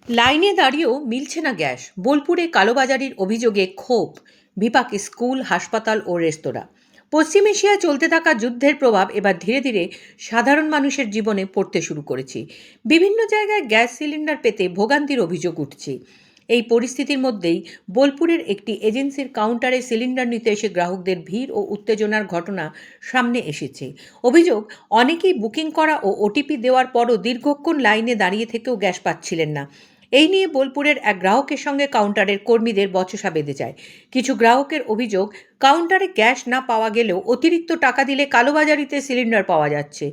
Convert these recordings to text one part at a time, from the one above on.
লাইনে দাঁড়িয়েও মিলছে না গ্যাস। বোলপুরে কালোবাজারির অভিযোগে ক্ষোভ বিপাকে স্কুল, হাসপাতাল ও রেস্তোরাঁ। পশ্চিম এশিয়ায় চলতে থাকা যুদ্ধের প্রভাব এবার ধীরে ধীরে সাধারণ মানুষের জীবনে পড়তে শুরু করেছে। বিভিন্ন জায়গায় গ্যাস সিলিন্ডার পেতে ভোগান্তির অভিযোগ উঠছে। এই পরিস্থিতির মধ্যেই বোলপুরের একটি এজেন্সির কাউন্টারে সিলিন্ডার নিতে এসে গ্রাহকদের ভিড় ও উত্তেজনার ঘটনা সামনে এসেছে। অভিযোগ, অনেকেই বুকিং করা ও ওটিপি দেওয়ার পরও দীর্ঘক্ষণ লাইনে দাঁড়িয়ে থেকেও গ্যাস পাচ্ছিলেন না। এই নিয়ে বোলপুরের এক গ্রাহকের সঙ্গে কাউন্টারের কর্মীদের বচসা বেঁধে যায়। কিছু গ্রাহকের অভিযোগ, কাউন্টারে গ্যাস না পাওয়া গেলেও অতিরিক্ত টাকা দিলে কালোবাজারিতে সিলিন্ডার পাওয়া যাচ্ছে,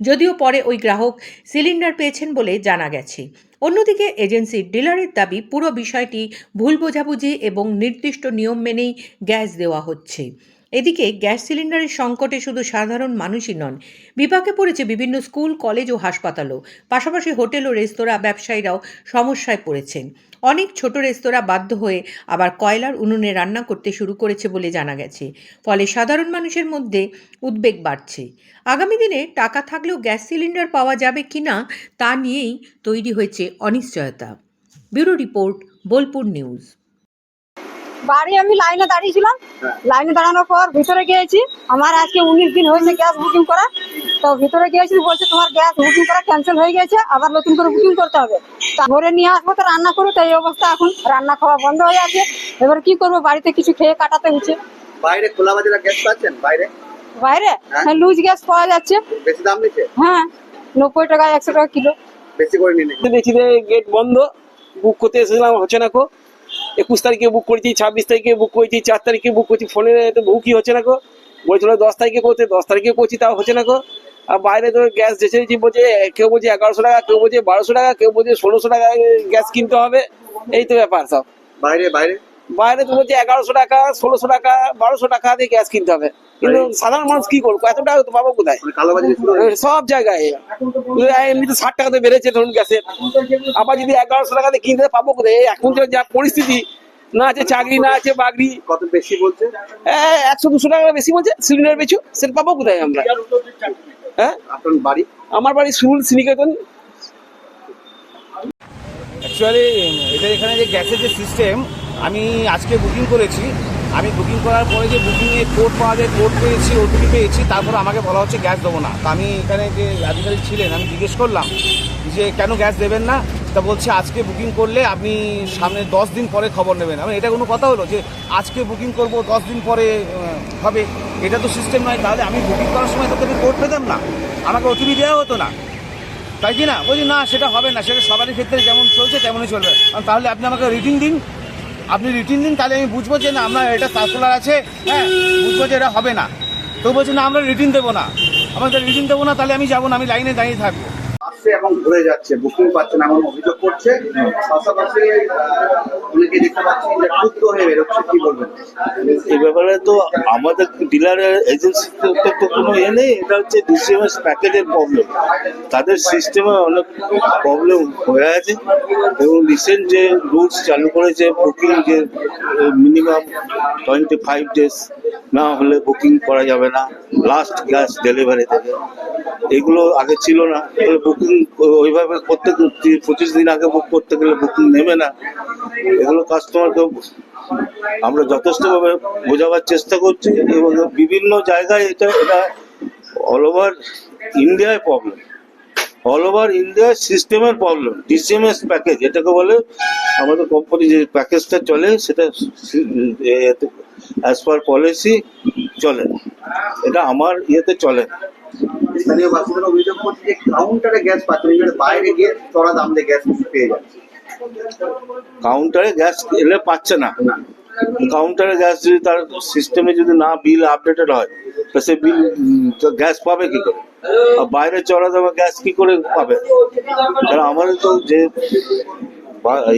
যদিও পরে ওই গ্রাহক সিলিন্ডার পেয়েছেন বলে জানা গেছে। অন্যদিকে এজেন্সির ডিলারের দাবি, পুরো বিষয়টি ভুল বোঝাবুঝি এবং নির্দিষ্ট নিয়ম মেনেই গ্যাস দেওয়া হচ্ছে। এদিকে গ্যাস সিলিন্ডারের সংকটে শুধু সাধারণ মানুষই নন, বিপাকে পড়েছে বিভিন্ন স্কুল, কলেজ ও হাসপাতালও। পাশাপাশি হোটেল ও রেস্তোরাঁ ব্যবসায়ীরাও সমস্যায় পড়েছেন। অনেক ছোট রেস্তোরাঁ বাধ্য হয়ে আবার কয়লার উনুনে রান্না করতে শুরু করেছে বলে জানা গেছে। ফলে সাধারণ মানুষের মধ্যে উদ্বেগ বাড়ছে। আগামী দিনে টাকা থাকলেও গ্যাস সিলিন্ডার পাওয়া যাবে কিনা তা নিয়েই তৈরি হয়েছে অনিশ্চয়তা। Bureau report, Bolpur news. বাড়ি আমি লাইনে দাঁড়িয়েছিলাম, লাইনে দাঁড়ানোর পর ভিতরে গিয়েছি। আমার আজকে 19 দিন হয়েছে গ্যাস বুকিং করা। তো ভিতরে গিয়েছি, বলছে তোমার গ্যাস বুকিং করা ক্যান্সেল হয়ে গেছে, আবার নতুন করে বুকিং করতে হবে। তা ঘরে নিয়ে আসবো তো রান্না করবো, তো এই অবস্থা এখন রান্না খাওয়া বন্ধ হয়ে আছে। এবার কি করবো, বাড়িতে কিছু খেয়ে কাটাতে হচ্ছে। বাইরে খোলা বাজারে গ্যাস পাচ্ছেন? বাইরে বাইরে হ্যাঁ, লুজ গ্যাস পাওয়া যাচ্ছে। বেশি দাম নিচ্ছে? হ্যাঁ, 90 টাকা 100 টাকা কিলো। বেশি করে নিয়ে নিচ্ছে। দেখছি যে গেট বন্ধ, বুক করতে এসেছিলাম, হচ্ছে না কো। 21 তারিখে বুক করেছি, 26 তারিখে বুক করেছি, 4 তারিখে বুক করছি, ফোনে তো বুকই হচ্ছে না কো। বলছিল 10 তারিখে করতে, 10 তারিখে করছি, তাও হচ্ছে না কো। আর বাইরে তো গ্যাস যেচেছি, বলছে কেউ বলছে 1100 টাকা, কেউ বলছে 1200 টাকা, কেউ বলছে 1600 টাকা গ্যাস কিনতে হবে। এই তো ব্যাপার সব। বাইরে বাইরে বাইরে তো বলছে 1100 টাকা, 1600 টাকা, 1200 টাকা দিয়ে গ্যাস কিনতে হবে। কিন্তু সাধারণ মানুষ কি করবো, এত টাকা তো পাবো কোথায়? কালোবাজারি শুরু হয়েছে। সব জায়গায় এমনিতে 60 টাকাতে বেড়েছে ধরুন গ্যাসের, আবার যদি 1100 টাকাতে কিনতে পাবো কোথায়? এখন তো যা পরিস্থিতি, না আছে চাকরি, না আছে বাকরি। কত বেশি বলছে? 100-200 টাকা বেশি বলছে সিলিন্ডার পিছু, সেটা পাবো কোথায় আমরা? হ্যাঁ, আপনার বাড়ি? আমার বাড়ি সুরুল সিনিকেতন। অ্যাকচুয়ালি এখানে যে গ্যাসের যে সিস্টেম, আমি আজকে বুকিং করেছি। আমি বুকিং করার পরে যে বুকিংয়ে কোড পাওয়া যায়, কোড পেয়েছি, ওটিপি পেয়েছি, তারপর আমাকে বলা হচ্ছে গ্যাস দেবো না। তা আমি এখানে যে আধিকারিক ছিলেন, আমি জিজ্ঞেস করলাম যে কেন গ্যাস দেবেন না? তা বলছে আজকে বুকিং করলে আপনি সামনে 10 দিন পরে খবর নেবেন। আমি এটা কোনো কথা হলো যে আজকে বুকিং করব 10 দিন পরে হবে? এটা তো সিস্টেম নয়। তাহলে আমি বুকিং করার সময় তো কোড পেতাম না, আমাকে ওটিপি দেওয়া হতো না, তাই কি না? বলছি না, সেটা হবে না, সেটা সবারই ক্ষেত্রে যেমন চলছে তেমনই চলবে। তাহলে আপনি আমাকে রিটিন দিন, আপনি রিটিন দিন, তাহলে আমি বুঝবো যে না আপনার এটা সার্কুলার আছে, হ্যাঁ, বুঝবো যে এটা হবে না। তো বলছে না, আমরা রিটিন দেবো না। আমাদের রিটিন দেবো না, তাহলে আমি যাবো না, আমি লাইনে দাঁড়িয়ে থাকবো। আসছে এবং ঘুরে যাচ্ছে, বুকিং পাচ্ছে না এমন অভিযোগ করছে। পাশাপাশি অনেকে দেখতে পাচ্ছি যে ক্ষুব্ধ হয়ে বেরোচ্ছে, কি বলবেন? এই ব্যাপারে তো আমাদের ডিলারের এজেন্সিতে তো কোনো ইয়ে নেই, এটা হচ্ছে ডিসিএমএস প্যাকেজের প্রবলেম। তাদের সিস্টেমে অনেক প্রবলেম হয়ে আছে এবং রিসেন্ট যে রুলস চালু করেছে, বুকিং যে মিনিমাম 25 ডেজ না হলে বুকিং করা যাবে না লাস্ট গ্যাস ডেলিভারি থেকে, এগুলো আগে ছিল না। বুকিং ওইভাবে করতে 25 দিন আগে বুক করতে গেলে বুকিং নেবে না। এগুলো কাস্টমারকে আমরা যথেষ্টভাবে বোঝাবার চেষ্টা করছি এবং বিভিন্ন জায়গায় এটা অল ওভার ইন্ডিয়ায় প্রবলেম, অল ওভার ইন্ডিয়ার সিস্টেমের প্রবলেম। ডিসিএমএস প্যাকেজ এটাকে বলে, আমাদের কোম্পানি যে প্যাকেজটা চলে সেটা অ্যাজ পার পলিসি চলে, এটা আমার ইয়েতে চলে। স্থানীয় বাসিন্দারা অভিযোগ করছে যে কাউন্টারে গ্যাস পাচ্ছে না, বাইরে গিয়ে চড়া দাম দিয়ে গ্যাস পেয়ে যাচ্ছে। কাউন্টারে গ্যাস এলে পাচ্ছে না, কাউন্টারে গ্যাস যদি তার সিস্টেমে যদি না বিল আপডেটেড হয়, তো সে বিল গ্যাস পাবে কি করে? আর বাইরে চড়া দামে গ্যাস কি করে পাবে? কারণ আমাদের তো যে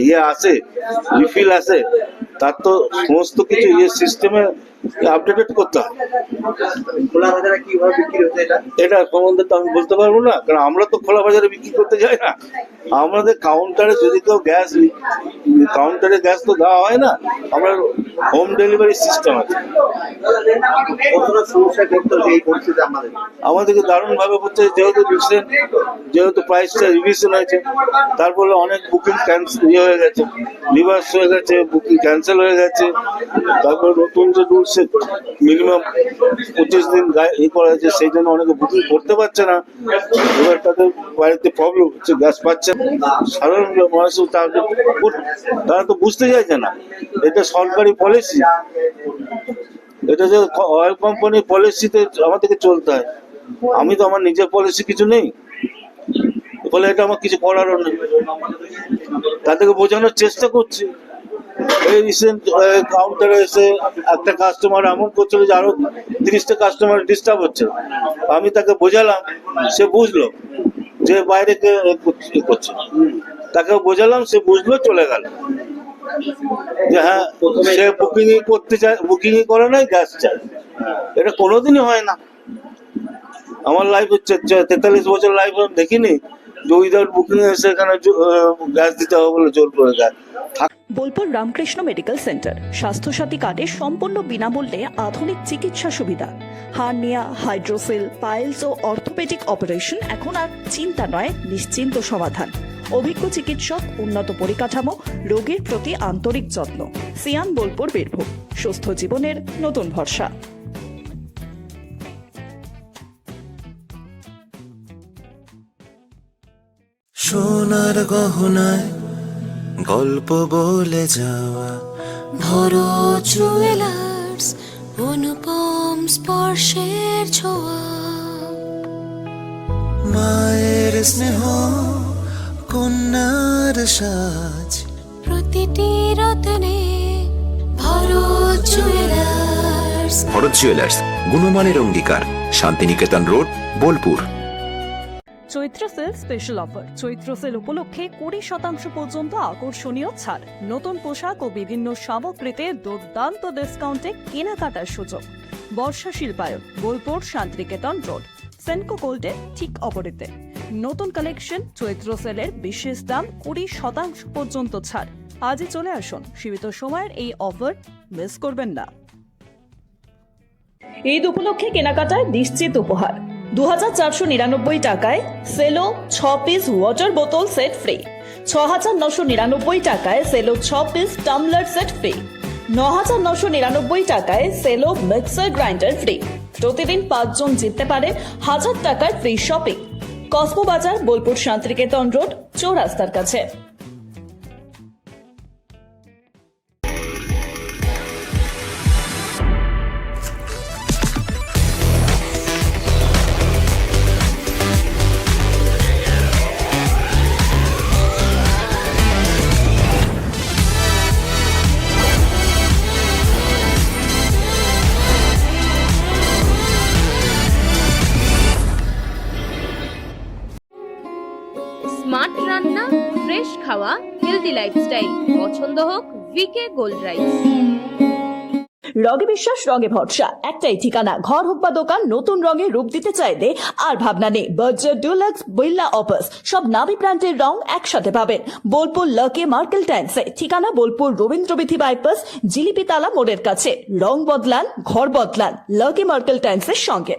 ইয়ে আছে, রিফিল আছে, তার তো সমস্ত কিছু ইয়ে সিস্টেমে আপডেটেড করতে হয়। খোলা বাজারে কিভাবে বিক্রি হচ্ছে এটা? এটা সম্বন্ধে তো আমি বলতে পারবো না, কারণ আমরা তো খোলা বাজারে বিক্রি করতে যাই না। আমাদের কাউন্টারে যদি কেউ কাউন্টারে গ্যাস তো দেওয়া হয় না, আমরা হোম ডেলিভারি সিস্টেম আছে। কতটা সমস্যায় পড়তে হচ্ছে এই পরিস্থিতি আমাদেরকে দারুণ ভাবে হচ্ছে, যেহেতু প্রাইসটা রিভিশন হয়েছে, তারপরে অনেক বুকিং ক্যান্সেল হয়ে গেছে, রিভার্স হয়ে গেছে, বুকিং ক্যান্সেল হয়ে গেছে। তারপর নতুন যে রুলস মিনিমাম 25 দিন করা হয়েছে, সেই জন্য অনেকে বুকিং করতে পারছে না। এবার তাদের বাড়িতে প্রবলেম হচ্ছে, গ্যাস পাচ্ছে না। সাধারণ মানুষ তারা তো বুঝতে চাইছে না, এটা সরকারি পলিসি, এটা যে অয়েল কোম্পানির পলিসিতে আমাদেরকে চলতে হয়। আমি তো আমার নিজের পলিসি কিছু নেই, ফলে এটা আমার কিছু করারও নেই। তাদেরকে বোঝানোর চেষ্টা করছি। এই রিসেন্ট কাউন্টারে এসে একটা কাস্টমার এমন করছিল যে আরো 30টা কাস্টমার ডিস্টার্ব হচ্ছে। আমি তাকে বোঝালাম, সে বুঝলো যে বাইরে কে করছে, তাকে বোঝালাম, সে বুঝলো, চলে গেল। যে হ্যাঁ, সে বুকিংই করতে চায়, বুকিংই করে নাই, গ্যাস চায়। এটা কোনোদিনই হয় না। আমার লাইফ হচ্ছে 43 বছর লাইফ, আমি দেখিনি যে উইদাউট বুকিং এসে এখানে গ্যাস দিতে হবে বলে জোর করে দেয়। বোলপুর রামকৃষ্ণ মেডিকেল সেন্টার স্বাস্থ্যসাথী কার্ডে সম্পূর্ণ বিনামূল্যে আধুনিক চিকিৎসা সুবিধা। হার্নিয়া, হাইড্রোসেল, পাইলস ও অর্থোপেডিক অপারেশন এখন আর চিন্তা নয়, নিশ্চিন্ত সমাধান। অভিজ্ঞ চিকিৎসক, উন্নত পরিকাঠামো, রোগীর প্রতি আন্তরিক যত্ন। সিয়ান, বোলপুর, বীরভূম। সুস্থ জীবনের নতুন ভরসা। সোনার গহনায় গল্প বলে যাওয়া ভরো জুয়েলার্স, অনুপম স্পর্শের ছোঁয়া। মায়ের স্নেহ, কন্যার সাজ, প্রতিটি রতনে ভরো জুয়েলার্স। ভরত জুয়েলার্স, গুণমানের অঙ্গীকার, শান্তিনিকেতন রোড, বোলপুর। চৈত্র সেল স্পেশাল অফার। চৈত্র সেল উপলক্ষে 20% পর্যন্ত আকর্ষণীয় ছাড়। নতুন পোশাক ও বিভিন্ন সামগ্রীতে দুর্দান্ত ডিসকাউন্টে কেনাকাটার সুযোগ। বর্ষা শিল্পায়ন, বোলপুর, শান্তিনিকেতন রোড, সেনকো গোল্ডের ঠিক অপোজিটে। নতুন কালেকশন, চৈত্র সেলের বিশেষ দাম, 20% পর্যন্ত ছাড়। আজই চলে আসুন, সীমিত সময়ের এই অফার মিস করবেন না। ঈদ উপলক্ষে কেনাকাটায় নিশ্চিত উপহার। 2499 টাকায় সেলো 6 পিস ওয়াটার বোতল সেট ফ্রি। 6999 টাকায় সেলো 6 পিস টামলার সেট ফ্রি। 9999 টাকায় সেলো মিক্সার গ্রাইন্ডার ফ্রি। প্রতিদিন 5 জন জিততে পারেন 1000 টাকার ফ্রি শপিং। কসমো বাজার, বোলপুর, শান্তিনিকেতন রোড, চৌরাস্তার কাছে। স্মার্ট রান্না, ফ্রেশ খাওয়া, হেলদি লাইফস্টাইল। পছন্দ হোক ভিকে গোল্ড রাইস। রঙে বিশ্বাস, রঙে ভরসা, একটাই ঠিকানা। ঘর হোক বা দোকান, নতুন রঙে রূপ দিতে চাইলে আর ভাবনা নেই। বার্জার, ডুলাক্স, বিল্লা, অপাস, সব নামি ব্র্যান্ডের রং একসাথে পাবেন বোলপুর লাকি মার্কেল টাইন্সে। ঠিকানা বোলপুর রবীন্দ্রবিথি বাইপাস, জিলিপিতালা মোড়ের কাছে। রং বদলান, ঘর বদলান, লাকি মার্কেল টাইন্সের সঙ্গে।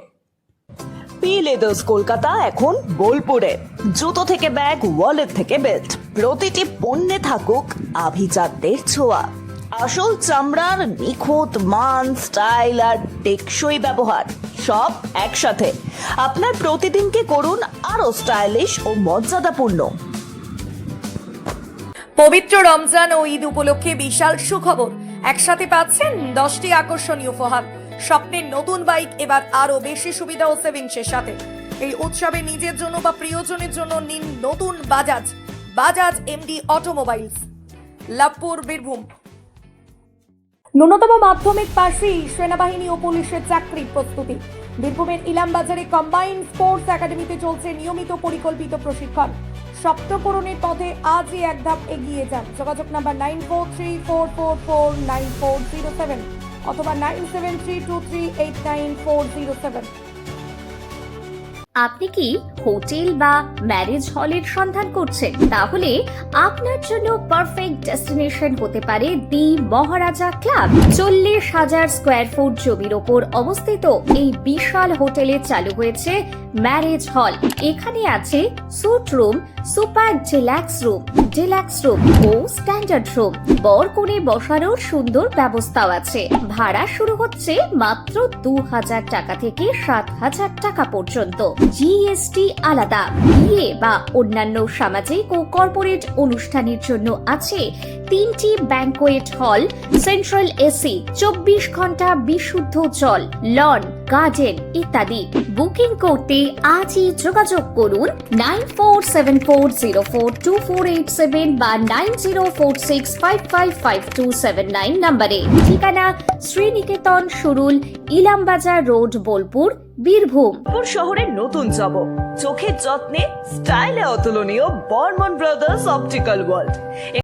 পি লেদার্স কলকাতা এখন বোলপুরে। জুতো থেকে ব্যাগ, ওয়ালেট থেকে বেল্ট, প্রতিটি পণ্যে থাকুক আভিজাত্যের ছোঁয়া। আসল চামড়ার নিখুঁত মান, স্টাইল আর টেকসই ব্যবহার, সব একসাথে। আপনার প্রতিদিনকে করুন আরো স্টাইলিশ ও মর্যাদাপূর্ণ। পবিত্র রমজান ও ঈদ উপলক্ষে বিশাল সুখবর। একসাথে পাচ্ছেন 10টি আকর্ষণীয় উপহার। স্বপ্নের নতুন বাইক এবার আরো বেশি সুবিধা ও সেভিংসের সাথে। এই উৎসবে নিজের জন্য বা প্রিয়জনের জন্য নিন নতুন বাজাজ এমডি অটোমোবাইলস, লাভপুর, বীরভূম। ন্যূনতম মাধ্যমিক পাশেই সেনাবাহিনী ও পুলিশের চাকরি প্রস্তুতি। বীরভূমের ইলামবাজারে কম্বাইন্ড স্পোর্টস একাডেমিতে চলছে নিয়মিত পরিকল্পিত প্রশিক্ষণ। সপ্তপূরণের পথে আজই এক ধাপ এগিয়ে যান। যোগাযোগ নাম্বার 9434449407। অথবা 9732389407। আপনি কি হোটেল বা ম্যারেজ হলের সন্ধান করছেন? তাহলে আপনার জন্য পারফেক্ট ডেস্টিনেশন হতে পারে দি মহারাজা ক্লাব। 40,000 স্কোয়ার ফুট জমির ওপর অবস্থিত এই বিশাল হোটেলে চালু হয়েছে ম্যারেজ হল। এখানে আছে suite room, super deluxe room ও স্ট্যান্ডার্ড রুম। বর কনে বসানোর সুন্দর ব্যবস্থাও আছে। ভাড়া শুরু হচ্ছে মাত্র 2,000 টাকা থেকে 7,000 টাকা পর্যন্ত। জিএসটি আলাদা। বিয়ে বা অন্যান্য সামাজিক ও কর্পোরেট অনুষ্ঠানের জন্য আছে 3টি ব্যাংকোয়েট হল, সেন্ট্রাল এসি, 24 ঘন্টা বিশুদ্ধ জল, লন, গার্ডেন ইত্যাদি। বুকিং করতে আজই যোগাযোগ করুন 9474042487 বা 9046555279 নম্বরে। ঠিকানা শ্রীনিকেতন সুরুল, ইলামবাজার রোড, বোলপুর, বীরভূম। শহরের নতুন চমক, চোখের যত্নে স্টাইলে অতুলনীয় বর্মন ব্রাদার্স অপটিক্যাল ওয়ার্ল্ড।